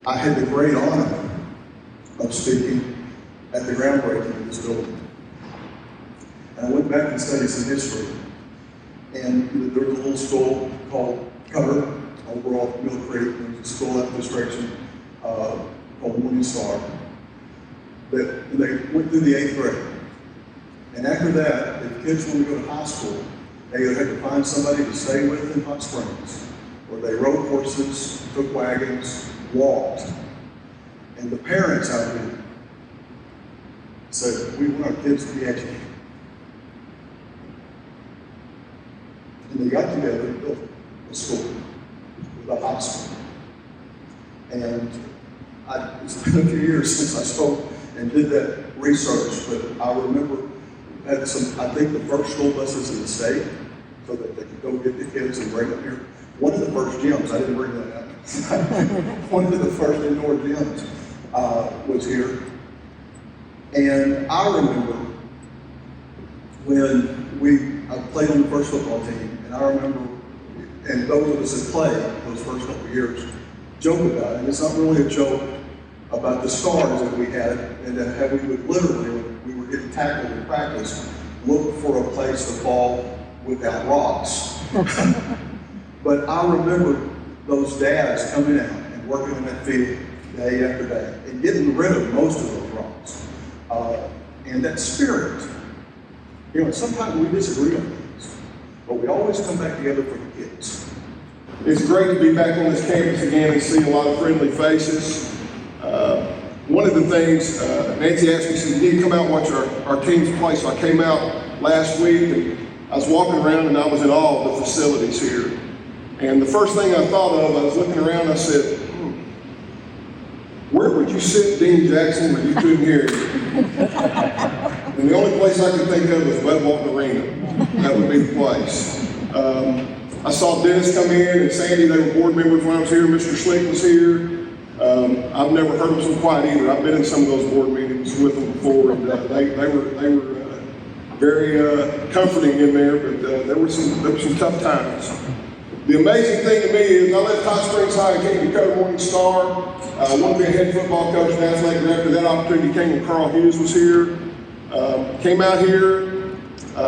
I had the great honor of speaking at the groundbreaking of this building. And I went back and studied some history. And there was a little school called Cutter over off Mill Creek. There was a school administration called Morning Star. That they went through the 8th grade. And after that, if kids wanted to go to high school, they either had to find somebody to stay with in Hot Springs, or they rode horses, took wagons, walked. And the parents out here said, we want our kids to be educated. And they got together and built a school, a high school. And it's been a few years since I spoke and did that research, but I remember had some, I think the first school buses in the state, so that they could go get the kids and bring them here. One of the first gyms, I didn't bring that up. One of the first indoor gyms was here. And I remember when I played on the first football team, and I remember, and those of us that played those first couple of years joke about it, and it's not really a joke about the scars that we had, and how we would literally, when we were getting tackled in practice, look for a place to fall without rocks. But I remember those dads coming out and working in that field day after day and getting rid of most of those rocks. And that spirit, you know, sometimes we disagree on things, but we always come back together for the kids. It's great to be back on this campus again and see a lot of friendly faces. One of the things, Nancy asked me, she said, you need to come out and watch our teams play. So I came out last week and I was walking around and I was in awe of the facilities here. And the first thing I thought of, I was looking around and I said, where would you sit Dean Jackson when you couldn't hear him? And the only place I could think of was Bud Walton Arena. That would be the place. I saw Dennis come in and Sandy, they were board members when I was here. Mr. Slick was here. I've never heard them so quiet either. I've been in some of those board meetings with them before, and they were very comforting in there, but there were some tough times. The amazing thing to me is I left Hot Springs High and came to Cutter Morning Star. I wanted to be a head football coach and athletic director. That opportunity came when Carl Hughes was here. Came out here,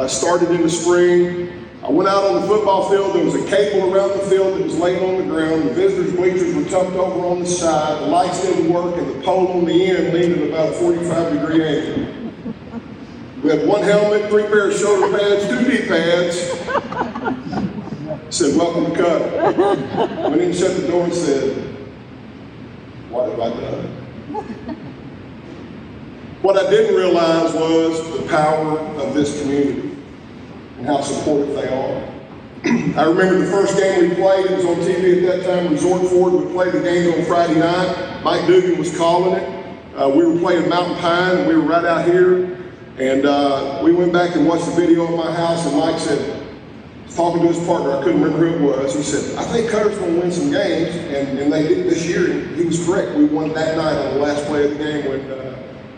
started in the spring. I went out on the football field. There was a cable around the field that was laying on the ground. The visitors' bleachers were tucked over on the side. The lights didn't work, and the pole on the end leaned at about a 45-degree angle. We had one helmet, 3 pairs of shoulder pads, 2 knee pads. Said, welcome to Cutter. Went in and shut the door and said, what have I done? What I didn't realize was the power of this community and how supportive they are. I remember the first game we played, it was on TV at that time, Resort Ford. We played the game on Friday night. Mike Dugan was calling it. We were playing Mountain Pine, and we were right out here. And we went back and watched the video at my house, and Mike said, talking to his partner, I couldn't remember who it was, he said, I think Cutter's going to win some games, and they did this year, and he was correct. We won that night on the last play of the game when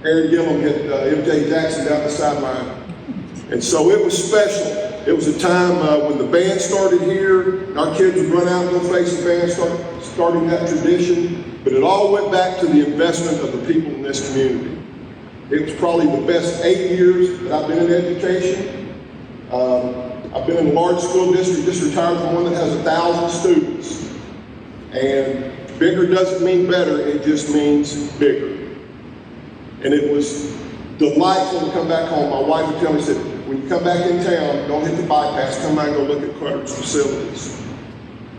Aaron Gillum hit M.J. Jackson down the sideline. And so it was special. It was a time when the band started here, and our kids would run out and go face the band, starting that tradition, but it all went back to the investment of the people in this community. It was probably the best 8 years that I've been in education. I've been in a large school district, just retired from one that has 1,000 students. And bigger doesn't mean better, it just means bigger. And it was delightful to come back home. My wife would tell me, said, when you come back in town, don't hit the bypass, come by and go look at Cutter's facilities.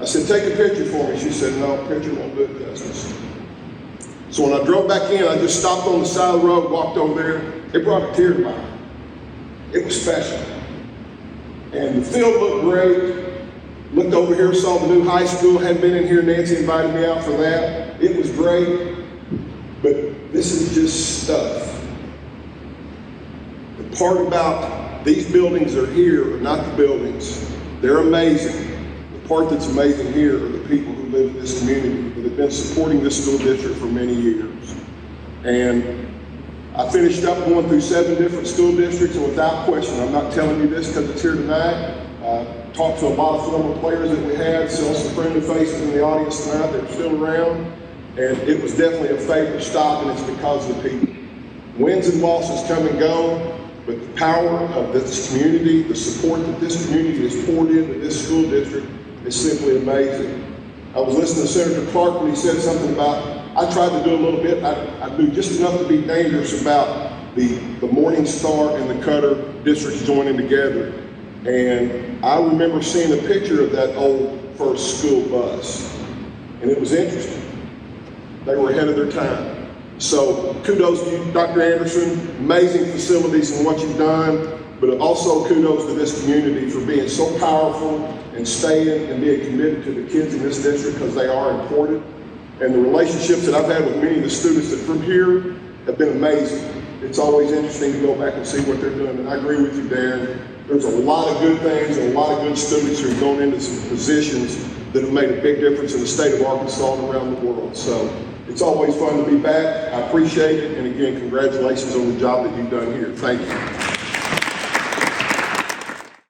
I said, take a picture for me. She said, no, picture won't do it justice. So when I drove back in, I just stopped on the side of the road, walked over there. It brought a tear to my eye. It was special. And the field looked great. Looked over here, saw the new high school, hadn't been in here. Nancy invited me out for that. It was great, but this is just stuff. The part about these buildings are here are not the buildings. They're amazing. The part that's amazing here are the people who live in this community that have been supporting this school district for many years. And I finished up going through 7 different school districts, and without question, I'm not telling you this because it's here tonight. I talked to a lot of former players that we had, saw some friendly faces in the audience tonight that are still around. And it was definitely a favorite stop, and it's because of the people. Wins and losses come and go, but the power of this community, the support that this community has poured into this school district is simply amazing. I was listening to Senator Clark when he said something about, I tried to do a little bit, I knew just enough to be dangerous about the Morning Star and the Cutter districts joining together. And I remember seeing a picture of that old first school bus, and it was interesting. They were ahead of their time. So kudos to you, Dr. Anderson, amazing facilities and what you've done, but also kudos to this community for being so powerful and staying and being committed to the kids in this district, because they are important. And the relationships that I've had with many of the students that from here have been amazing. It's always interesting to go back and see what they're doing. And I agree with you, Darren. There's a lot of good things and a lot of good students who have gone into some positions that have made a big difference in the state of Arkansas and around the world. So it's always fun to be back. I appreciate it. And again, congratulations on the job that you've done here. Thank you.